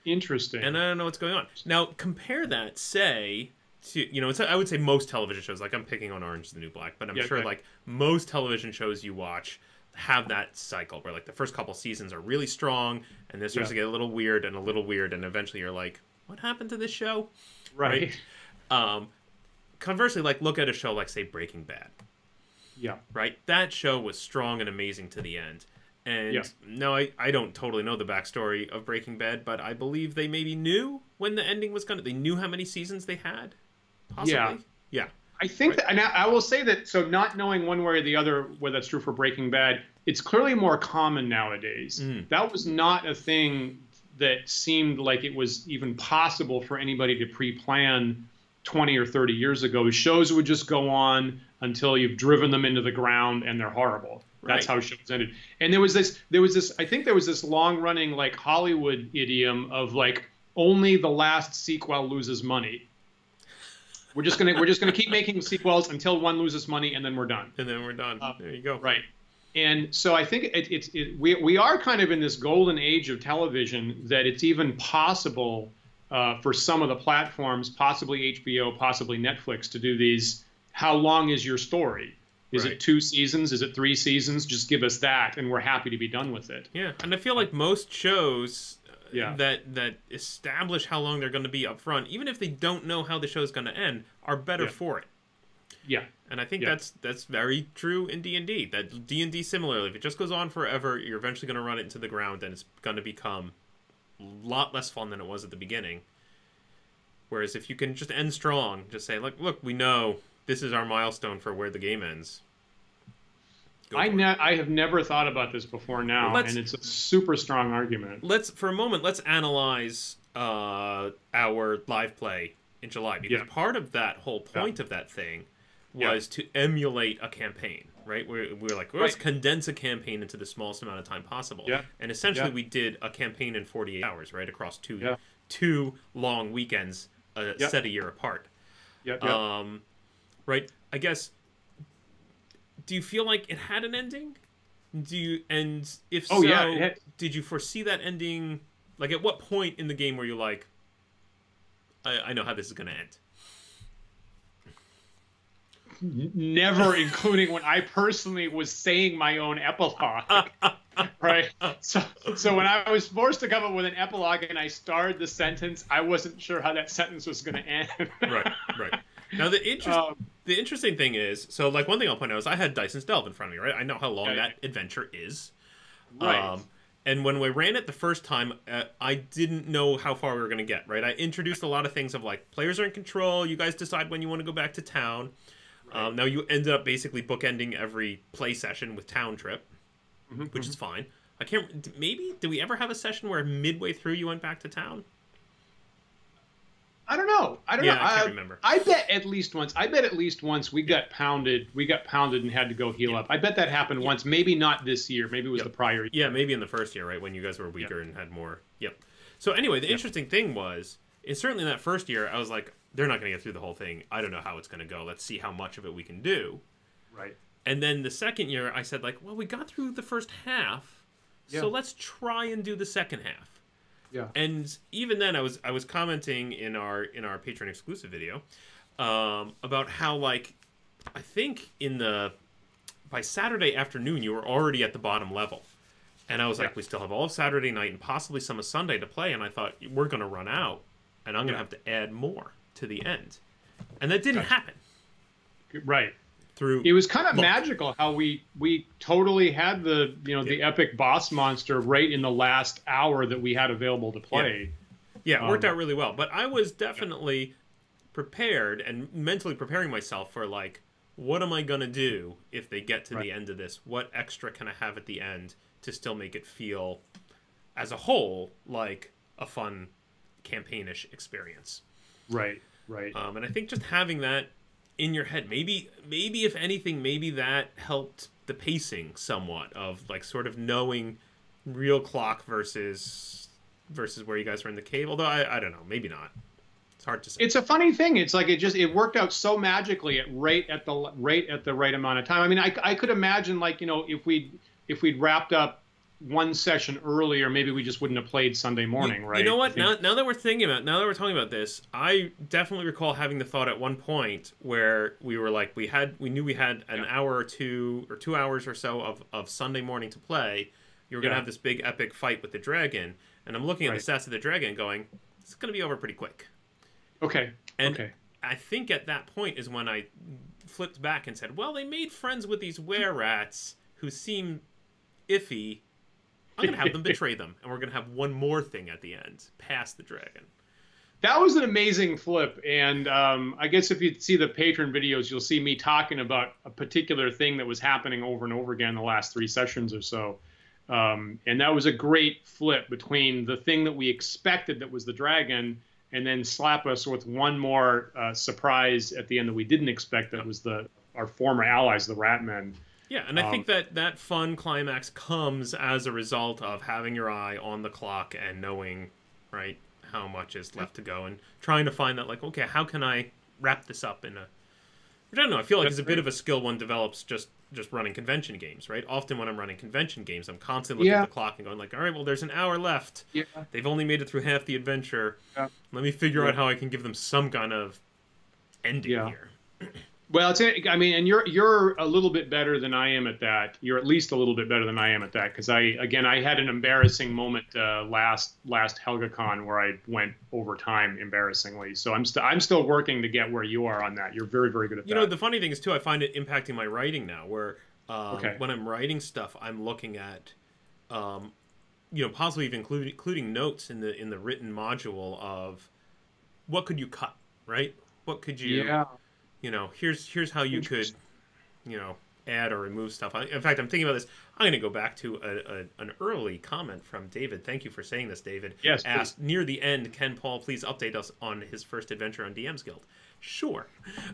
Interesting. And I don't know what's going on. Now, compare that, say, to, I would say most television shows, like I'm picking on Orange is the New Black, but I'm sure like most television shows you watch have that cycle where like the first couple seasons are really strong and this starts to get a little weird, and eventually you're like, what happened to this show? Right. Conversely, like look at a show like, say, Breaking Bad. Yeah. Right? That show was strong and amazing to the end. And no, I don't totally know the backstory of Breaking Bad, but I believe they maybe knew when the ending was going to... They knew how many seasons they had, possibly? Yeah. I think that, and I will say that, so not knowing one way or the other whether that's true for Breaking Bad, it's clearly more common nowadays. That was not a thing that seemed like it was even possible for anybody to pre-plan 20 or 30 years ago. Shows would just go on until you've driven them into the ground and they're horrible. That's how shows ended. And there was this, I think there was this long running like Hollywood idiom of like, only the last sequel loses money. We're just gonna keep making sequels until one loses money, and then we're done. And then we're done. There you go. Right. And so I think we are kind of in this golden age of television that it's even possible for some of the platforms, possibly HBO, possibly Netflix, to do these. How long is your story? Is it 2 seasons? Is it 3 seasons? Just give us that, and we're happy to be done with it. Yeah, and I feel like most shows that establish how long they're going to be up front, even if they don't know how the show's going to end, are better for it. Yeah. And I think that's very true in D&D. That D&D similarly, if it just goes on forever, you're eventually going to run it into the ground, and it's going to become a lot less fun than it was at the beginning. Whereas if you can just end strong, just say, look, we know this is our milestone for where the game ends. I have never thought about this before now, and it's a super strong argument. Let's analyze our live play in July, because part of that whole point of that thing was to emulate a campaign, right? We're like, let's condense a campaign into the smallest amount of time possible. Yeah. And essentially we did a campaign in 48 hours, right? Across two long weekends set a year apart. Right? I guess, do you feel like it had an ending? And if did you foresee that ending? Like, at what point in the game were you like, I know how this is going to end? Never, including when I personally was saying my own epilogue. Right? So when I was forced to come up with an epilogue and I started the sentence, I wasn't sure how that sentence was going to end. Right. Now the interesting thing is, so like one thing I'll point out is I had Dyson's Delve in front of me, right? I know how long that adventure is. Right. And when we ran it the first time, I didn't know how far we were going to get, right? I introduced a lot of things of like, players are in control, you guys decide when you want to go back to town. Right. Now you ended up basically bookending every play session with Town Trip, which is fine. I can't, maybe, did we ever have a session where midway through you went back to town? I don't know. I don't know. I can't remember. I bet at least once we got pounded. We got pounded and had to go heal up. I bet that happened once. Maybe not this year. Maybe it was the prior year. Yeah, maybe in the first year, right, when you guys were weaker and had more. Yep. So anyway, the interesting thing was, certainly in that first year, I was like, they're not going to get through the whole thing. I don't know how it's going to go. Let's see how much of it we can do. Right. And then the second year, I said, like, well, we got through the first half, so let's try and do the second half. Yeah. And even then, I was commenting in our Patreon exclusive video about how, like, I think by Saturday afternoon you were already at the bottom level, and I was like, we still have all of Saturday night and possibly some of Sunday to play, and I thought we're gonna run out, and I'm gonna have to add more to the end, and that didn't happen. Right. Through it was kind of magical how we totally had the the epic boss monster right in the last hour that we had available to play. Yeah, it worked out really well. But I was definitely prepared and mentally preparing myself for, like, what am I gonna do if they get to the end of this? What extra can I have at the end to still make it feel, as a whole, like a fun campaignish experience? Right. Right. And I think just having that in your head, maybe if anything, maybe that helped the pacing somewhat, of like sort of knowing real clock versus where you guys were in the cave. Although I don't know, maybe not. It's hard to say. It's a funny thing. It's like it worked out so magically at the right amount of time. I mean, I could imagine, like, if we'd wrapped up one session earlier, maybe we just wouldn't have played Sunday morning, right? You know what? Now that we're talking about this, I definitely recall having the thought at one point where we were like, we knew we had an hour or 2 hours or so of Sunday morning to play. You were gonna have this big epic fight with the dragon, and I'm looking at the stats of the dragon, going, it's gonna be over pretty quick. Okay. And I think at that point is when I flipped back and said, well, they made friends with these were-rats who seem iffy. I'm going to have them betray them, and we're going to have one more thing at the end, past the dragon. That was an amazing flip, and I guess if you see the Patreon videos, you'll see me talking about a particular thing that was happening over and over again the last 3 sessions or so. And that was a great flip between the thing that we expected that was the dragon, and then slap us with one more surprise at the end that we didn't expect, that was our former allies, the Ratmen. Yeah, and I think that fun climax comes as a result of having your eye on the clock and knowing, right, how much is left to go, and trying to find that, like, okay, how can I wrap this up in a... I don't know, I feel like it's a bit of a skill one develops just running convention games, right? Often when I'm running convention games, I'm constantly looking at the clock and going like, all right, well, there's an hour left. Yeah. They've only made it through half the adventure. Yeah. Let me figure out how I can give them some kind of ending here. Well, I mean, and you're a little bit better than I am at that. You're at least a little bit better than I am at that, because I had an embarrassing moment last HelgaCon where I went over time embarrassingly. So I'm still working to get where you are on that. You're very, very good at that. You know, the funny thing is too, I find it impacting my writing now, where when I'm writing stuff, I'm looking at possibly even including notes in the written module of what could you cut, right? What could you here's how you could, add or remove stuff. In fact, I'm thinking about this. I'm going to go back to an early comment from David. Thank you for saying this, David. Yes, asked, near the end, can Paul please update us on his first adventure on DM's Guild? Sure.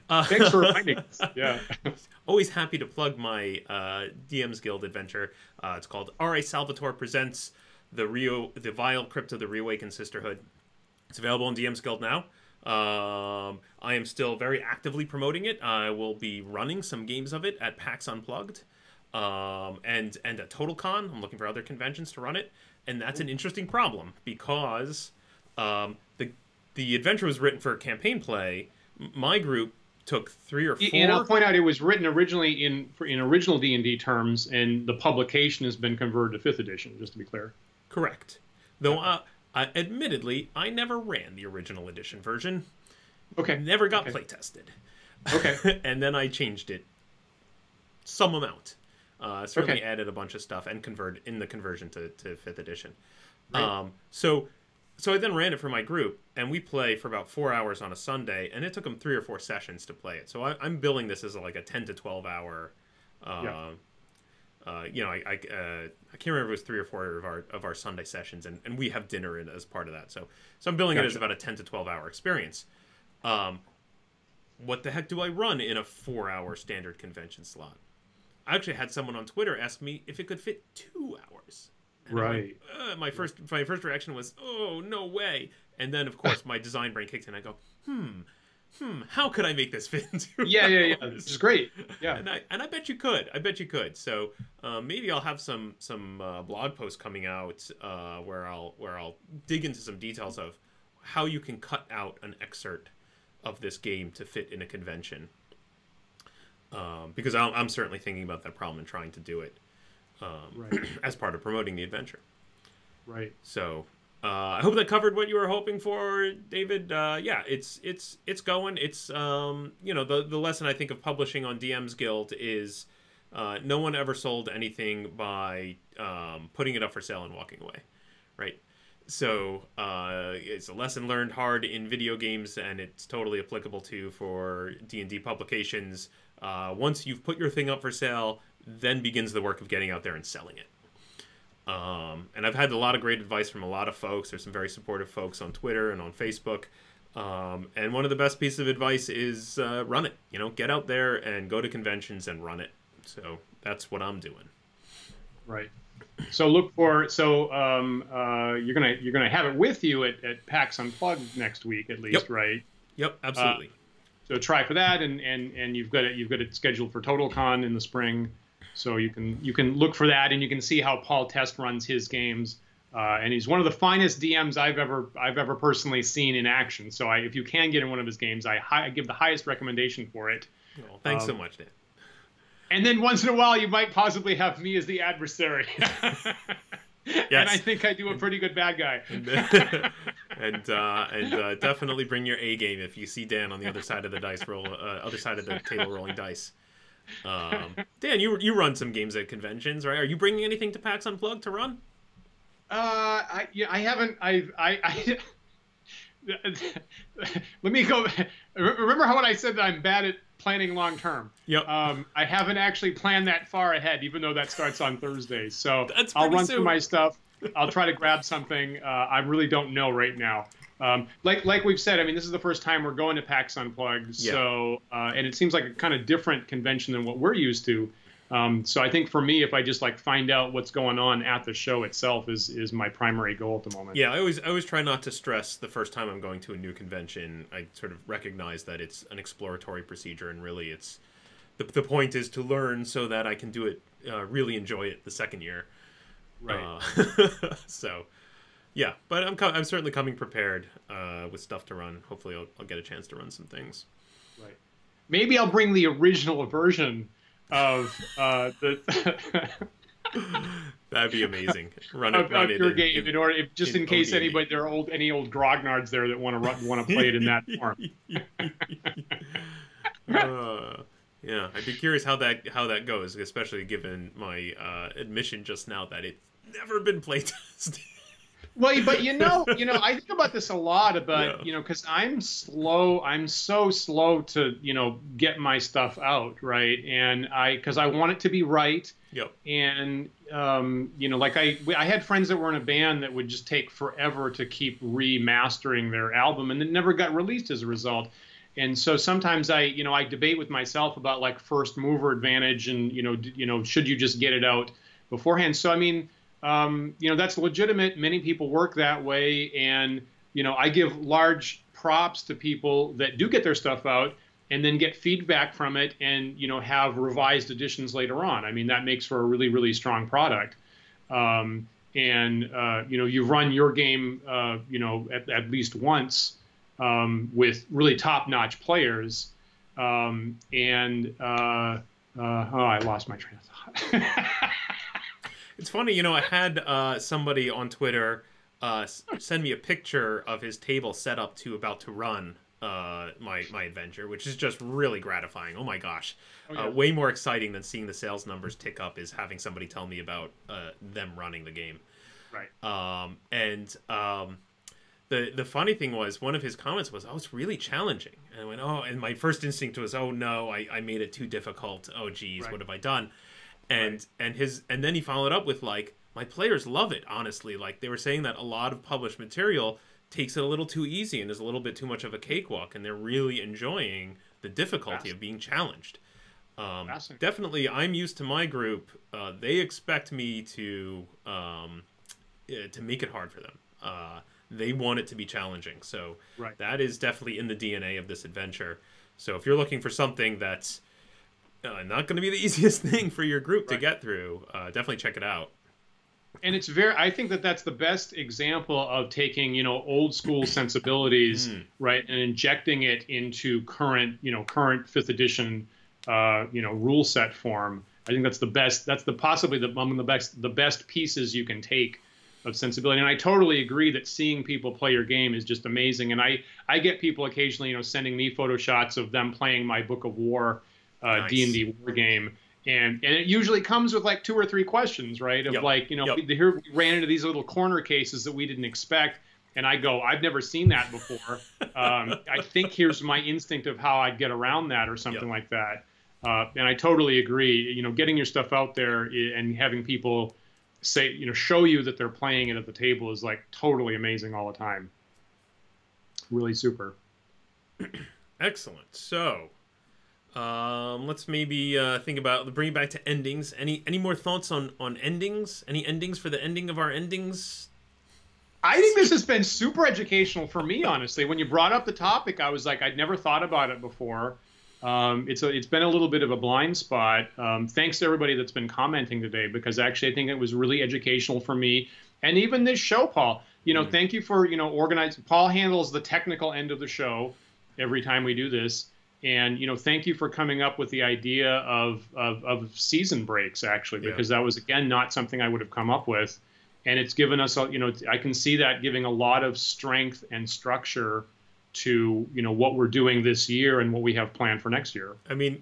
Thanks for reminding us. Yeah. Always happy to plug my DM's Guild adventure. It's called R.A. Salvatore Presents the Vile Crypt of the Reawakened Sisterhood. It's available in DM's Guild now. I am still very actively promoting it. I will be running some games of it at PAX Unplugged and at TotalCon. I'm looking for other conventions to run it, and that's an interesting problem because the adventure was written for campaign play. My group took 3 or 4. And I'll point out, it was written originally in original D&D terms, and the publication has been converted to 5th edition, just to be clear. Correct. Though, admittedly, I never ran the original edition version. Okay. Never got play tested. Okay. And then I changed it some amount. Certainly Okay. added a bunch of stuff and converted in the conversion to 5th edition. Right. So I then ran it for my group, and we play for about 4 hours on a Sunday, and it took them 3 or 4 sessions to play it. So I'm billing this as like a 10 to 12 hour. You know, I can't remember if it was 3 or 4 of our Sunday sessions, and we have dinner in as part of that. So I'm billing it as about a 10 to 12 hour experience. What the heck do I run in a 4-hour standard convention slot? I actually had someone on Twitter ask me if it could fit 2 hours. And right. My first reaction was, oh, no way. And then, of course, my design brain kicked in. I go, how could I make this fit in 2 Yeah. hours? This is great. Yeah. And I bet you could. I bet you could. So maybe I'll have some blog posts coming out where I'll dig into some details of how you can cut out an excerpt of this game to fit in a convention. Because I'm certainly thinking about that problem and trying to do it as part of promoting the adventure. Right. So I hope that covered what you were hoping for, David. Yeah, it's going. It's you know, the lesson I think of publishing on DM's Guild is no one ever sold anything by putting it up for sale and walking away, right? So it's a lesson learned hard in video games, and it's totally applicable for D&D publications. Once you've put your thing up for sale, then begins the work of getting out there and selling it. And I've had a lot of great advice from a lot of folks. There's some very supportive folks on Twitter and on Facebook. And one of the best pieces of advice is run it. You know, get out there and go to conventions and run it. So that's what I'm doing. Right. So look for you're gonna have it with you at PAX Unplugged next week at least, right? Yep, absolutely. So try for that, and you've got it scheduled for TotalCon in the spring. So you can look for that, and you can see how Paul Test runs his games, and he's one of the finest DMs I've ever personally seen in action. So if you can get in one of his games, I give the highest recommendation for it. Well, thanks so much, Dan. And then once in a while, you might possibly have me as the adversary. Yes. And I think I do a pretty good bad guy. and definitely bring your A game if you see Dan on the other side of the other side of the table rolling dice. Dan, you run some games at conventions, right? Are you bringing anything to PAX Unplugged to run? I haven't. Let me go. Remember when I said that I'm bad at planning long term? Yep. I haven't actually planned that far ahead, even though that starts on Thursdays. So I'll run through my stuff. I'll try to grab something. I really don't know right now. Like we've said, I mean, this is the first time we're going to PAX Unplugged. Yeah. So and it seems like a kind of different convention than what we're used to. So I think for me, if I just find out what's going on at the show itself is my primary goal at the moment. Yeah, I always try not to stress the first time I'm going to a new convention. I sort of recognize that it's an exploratory procedure, and really it's the point is to learn so that I can do it, really enjoy it the second year. Right. So, yeah, but I'm certainly coming prepared with stuff to run. Hopefully, I'll get a chance to run some things. Right. Maybe I'll bring the original version of the. That'd be amazing. Run it your game in order, in case OD&D. anybody any old grognards there that want to play it in that form. Yeah, I'd be curious how that goes, especially given my admission just now that it's never been playtested. Well, but I think about this a lot because I'm so slow to, get my stuff out, right? And because I want it to be right. Yep. And, I had friends that were in a band that would just take forever to keep remastering their album, and it never got released as a result. And so sometimes I debate with myself about first mover advantage and, should you just get it out beforehand? So, I mean, that's legitimate. Many people work that way. And, I give large props to people that do get their stuff out and then get feedback from it and, have revised editions later on. I mean, that makes for a really, really strong product. You've run your game, at least once with really top-notch players. I lost my train of thought. It's funny, I had somebody on Twitter send me a picture of his table set up about to run my adventure, which is just really gratifying. Oh my gosh. Oh, yeah. Way more exciting than seeing the sales numbers tick up is having somebody tell me about them running the game. Right. The funny thing was, one of his comments was, "Oh, it's really challenging." And I went, "Oh," and my first instinct was, "Oh no, I made it too difficult. Oh geez, Right. what have I done?" And then he followed up with like, "My players love it, honestly. Like they were saying that a lot of published material takes it a little too easy and is a little bit too much of a cakewalk, and they're really enjoying the difficulty of being challenged." Definitely, I'm used to my group. They expect me to make it hard for them. They want it to be challenging, so that is definitely in the DNA of this adventure. So if you're looking for something that's not going to be the easiest thing for your group to get through, definitely check it out. And it's I think that that's the best example of taking, old school sensibilities, right, and injecting it into current 5th edition, rule set form. I think that's the best. That's possibly among the best pieces you can take of sensibility. And I totally agree that seeing people play your game is just amazing. And I get people occasionally, sending me photo shots of them playing my Book of War, D&D war game. And it usually comes with like 2 or 3 questions, right? Of here we ran into these little corner cases that we didn't expect. And I go, I've never seen that before. I think here's my instinct of how I'd get around that or something like that. And I totally agree. Getting your stuff out there and having people say, show you that they're playing it at the table is like totally amazing all the time. Really super. Excellent. So, let's maybe think about bring it back to endings. Any more thoughts on endings? Any endings for the ending of our endings? I think this has been super educational for me, honestly. When you brought up the topic, I was like, I'd never thought about it before. It's been a little bit of a blind spot. Thanks to everybody that's been commenting today, because actually I think it was really educational for me. And even this show, Paul, thank you for, organizing. Paul handles the technical end of the show every time we do this. And, thank you for coming up with the idea of season breaks, actually, because that was, again, not something I would have come up with. And it's given us, I can see that giving a lot of strength and structure to what we're doing this year and what we have planned for next year. I mean,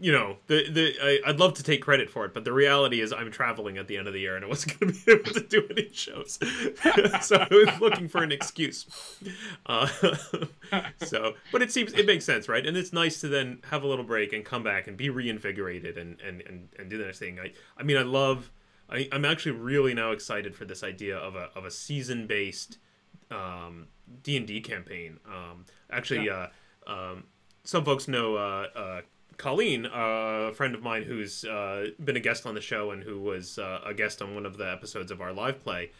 I'd love to take credit for it, but the reality is I'm traveling at the end of the year and I wasn't going to be able to do any shows, so I was looking for an excuse. But it makes sense, right? And it's nice to then have a little break and come back and be reinvigorated and do the next thing. I'm actually really now excited for this idea of a season based D&D campaign. Some folks know Colleen, a friend of mine who's been a guest on the show and who was a guest on one of the episodes of our live play.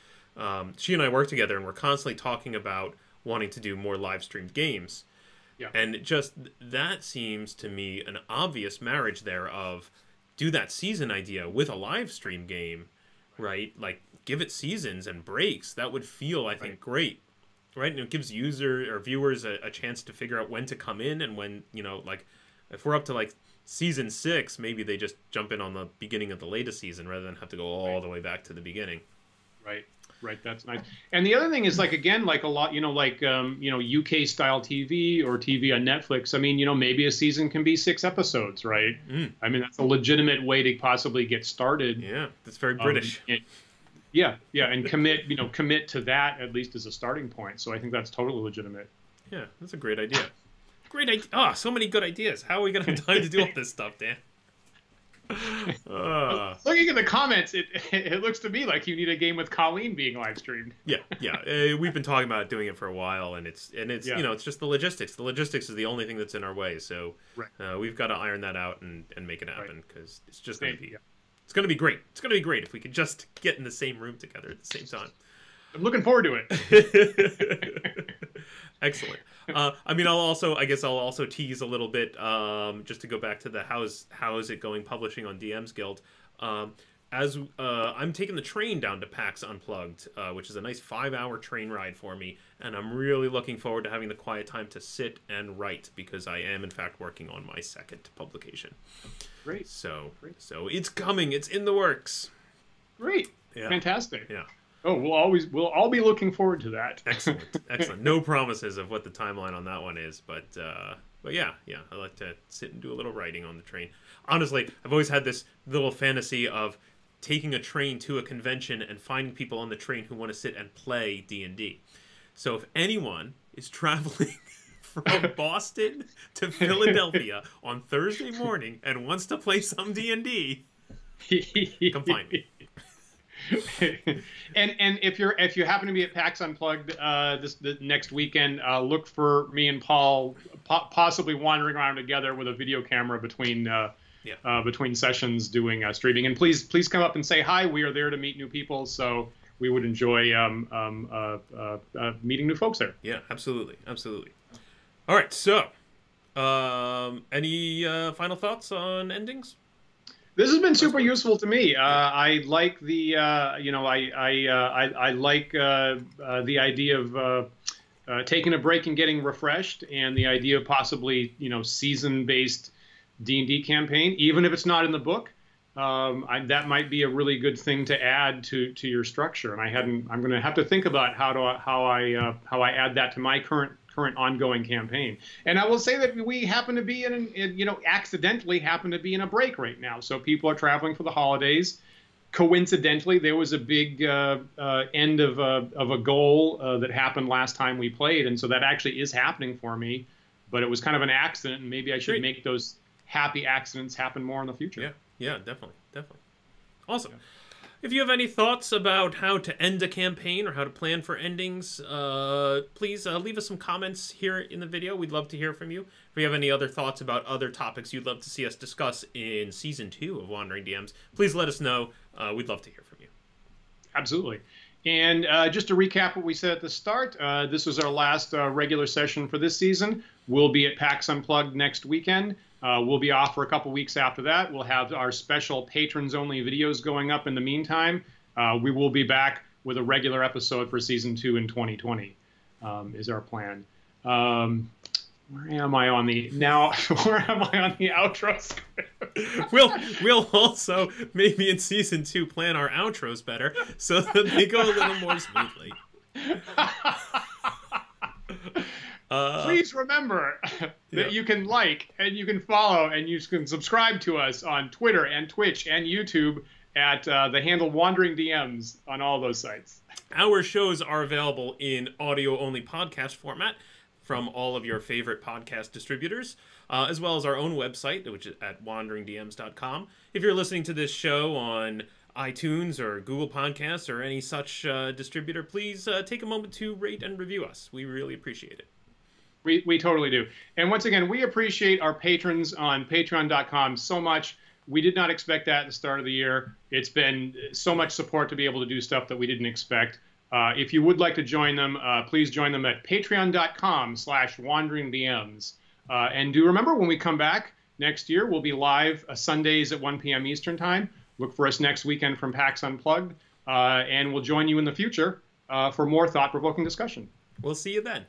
She and I work together, and we're constantly talking about wanting to do more live streamed games. And just that seems to me an obvious marriage there of do that season idea with a live stream game, right? Like give it seasons and breaks. That would feel, I think, great. Right, and it gives viewers a chance to figure out when to come in and when, like, if we're up to, like, season 6, maybe they just jump in on the beginning of the latest season rather than have to go all the way back to the beginning. Right, that's nice. And the other thing is, like, again, like a lot, UK-style TV or TV on Netflix, I mean, maybe a season can be 6 episodes, right? I mean, that's a legitimate way to possibly get started. Yeah, that's very British. Yeah, and commit to that at least as a starting point. So I think that's totally legitimate. Yeah, that's a great idea. Great idea. Oh, so many good ideas. How are we going to have time to do all this stuff, Dan? Looking at the comments, it looks to me like you need a game with Colleen being live streamed. Yeah. We've been talking about doing it for a while, and it's it's just the logistics. The logistics is the only thing that's in our way. So we've got to iron that out and make it happen because it's just going to be. It's going to be great. It's going to be great if we could just get in the same room together at the same time. I'm looking forward to it. Excellent. I'll also tease a little bit, just to go back to the how is it going publishing on DM's Guild. As I'm taking the train down to PAX Unplugged, which is a nice 5-hour train ride for me, and I'm really looking forward to having the quiet time to sit and write because I am in fact working on my 2nd publication. Great. So it's coming. It's in the works. Great. Yeah. Fantastic. Yeah. Oh, we'll all be looking forward to that. Excellent, excellent. No promises of what the timeline on that one is, but yeah, I like to sit and do a little writing on the train. Honestly, I've always had this little fantasy of taking a train to a convention and finding people on the train who want to sit and play D&D. So if anyone is traveling from Boston to Philadelphia on Thursday morning and wants to play some D&D, come find me. and if you happen to be at PAX Unplugged the next weekend, look for me and Paul possibly wandering around together with a video camera between sessions doing streaming. And please come up and say hi. We are there to meet new people, so we would enjoy meeting new folks there. Yeah, absolutely. All right, so any final thoughts on endings? This has been super useful to me. I like the I like the idea of taking a break and getting refreshed, and the idea of possibly season-based D&D campaign, even if it's not in the book. That might be a really good thing to add to your structure, and I'm going to have to think about how I add that to my current ongoing campaign. And I will say that we happen to be accidentally happen to be in a break right now. So people are traveling for the holidays. Coincidentally, there was a big end of a goal that happened last time we played, and so that actually is happening for me. But it was kind of an accident, and maybe I should make those happy accidents happen more in the future. Yeah, definitely. Awesome. Yeah. If you have any thoughts about how to end a campaign or how to plan for endings, please leave us some comments here in the video. We'd love to hear from you. If you have any other thoughts about other topics you'd love to see us discuss in Season 2 of Wandering DMs, please let us know. We'd love to hear from you. Absolutely. And just to recap what we said at the start, this was our last regular session for this season. We'll be at PAX Unplugged next weekend. We'll be off for a couple weeks after that. We'll have our special patrons-only videos going up in the meantime. We will be back with a regular episode for Season 2 in 2020, is our plan. Where am I on the outro script? We'll also, maybe in Season 2, plan our outros better so that they go a little more smoothly. Please remember that you can like and you can follow and you can subscribe to us on Twitter and Twitch and YouTube at the handle Wandering DMs on all those sites. Our shows are available in audio-only podcast format from all of your favorite podcast distributors, as well as our own website, which is at wanderingdms.com. If you're listening to this show on iTunes or Google Podcasts or any such distributor, please take a moment to rate and review us. We really appreciate it. We totally do. And once again, we appreciate our patrons on patreon.com so much. We did not expect that at the start of the year. It's been so much support to be able to do stuff that we didn't expect. If you would like to join them, please join them at patreon.com/wanderingdms. And do remember, when we come back next year, we'll be live Sundays at 1 p.m. Eastern Time. Look for us next weekend from PAX Unplugged. And we'll join you in the future for more thought-provoking discussion. We'll see you then.